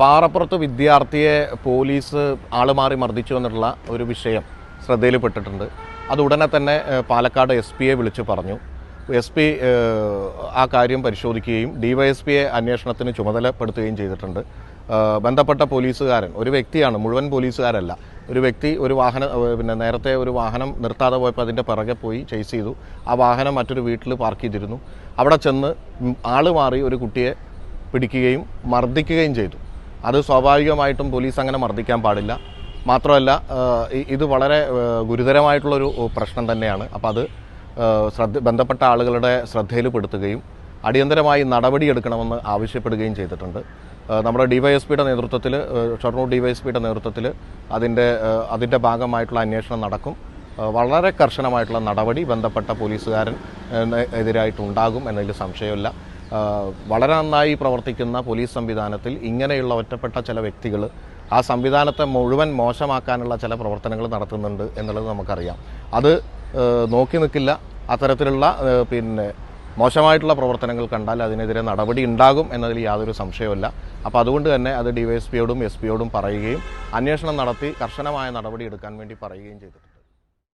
പാറപ്പുറത്ത് വിദ്യാർത്ഥിയെ പോലീസ് ആളുമാറി മർദ്ദിച്ചു എന്നുള്ള ഒരു വിഷയം ശ്രദ്ധയിൽപ്പെട്ടിട്ടുണ്ട്. അത് ഉടനെ തന്നെ പാലക്കാട് SP-യെ വിളിച്ചു പറഞ്ഞു. SP ആ കാര്യം പരിശോധിക്കുകയും DYSP-യെ അന്വേഷണത്തിന് ചുമതലപ്പെടുത്തുകയും ചെയ്തിട്ടുണ്ട്. ബന്ധപ്പെട്ട പോലീസുകാരൻ ഒരു വ്യക്തിയാണ്, മുഴുവൻ പോലീസുകാരല്ല. ഒരു വ്യക്തി ഒരു നേരത്തെ ഒരു വാഹനം നിർത്താതെ പോയപ്പോൾ അതിൻ്റെ പിറകെ പോയി ചേസ് ചെയ്തു. ആ വാഹനം മറ്റൊരു വീട്ടിൽ പാർക്ക് ചെയ്തിരുന്നു. അവിടെ ചെന്ന് ആള് മാറി ഒരു കുട്ടിയെ പിടിക്കുകയും മർദ്ദിക്കുകയും ചെയ്തു. അത് സ്വാഭാവികമായിട്ടും പോലീസ് അങ്ങനെ മർദ്ദിക്കാൻ പാടില്ല. മാത്രമല്ല ഇത് വളരെ ഗുരുതരമായിട്ടുള്ളൊരു പ്രശ്നം തന്നെയാണ്. അപ്പോൾ അത് ബന്ധപ്പെട്ട ആളുകളുടെ ശ്രദ്ധയിൽപ്പെടുത്തുകയും അടിയന്തരമായി നടപടിയെടുക്കണമെന്ന് ആവശ്യപ്പെടുകയും ചെയ്തിട്ടുണ്ട്. നമ്മുടെ DYSP-യുടെ നേതൃത്വത്തിൽ, ഷൊർണൂർ DYSP-യുടെ നേതൃത്വത്തിൽ അതിൻ്റെ ഭാഗമായിട്ടുള്ള അന്വേഷണം നടക്കും. വളരെ കർശനമായിട്ടുള്ള നടപടി ബന്ധപ്പെട്ട പോലീസുകാരൻ എതിരായിട്ടുണ്ടാകും എന്നതിൽ സംശയമില്ല. വളരെ നന്നായി പ്രവർത്തിക്കുന്ന പോലീസ് സംവിധാനത്തിൽ ഇങ്ങനെയുള്ള ഒറ്റപ്പെട്ട ചില വ്യക്തികൾ ആ സംവിധാനത്തെ മുഴുവൻ മോശമാക്കാനുള്ള ചില പ്രവർത്തനങ്ങൾ നടത്തുന്നുണ്ട് എന്നുള്ളത് നമുക്കറിയാം. അത് നോക്കി നിൽക്കില്ല. അത്തരത്തിലുള്ള മോശമായിട്ടുള്ള പ്രവർത്തനങ്ങൾ കണ്ടാൽ അതിനെതിരെ നടപടി ഉണ്ടാകും എന്നതിൽ യാതൊരു സംശയവുമില്ല. അപ്പോൾ അതുകൊണ്ട് തന്നെ അത് DYSP-യോടും SP-യോടും പറയുകയും അന്വേഷണം നടത്തി കർശനമായ നടപടി എടുക്കാൻ വേണ്ടി പറയുകയും ചെയ്തിട്ടുണ്ട്.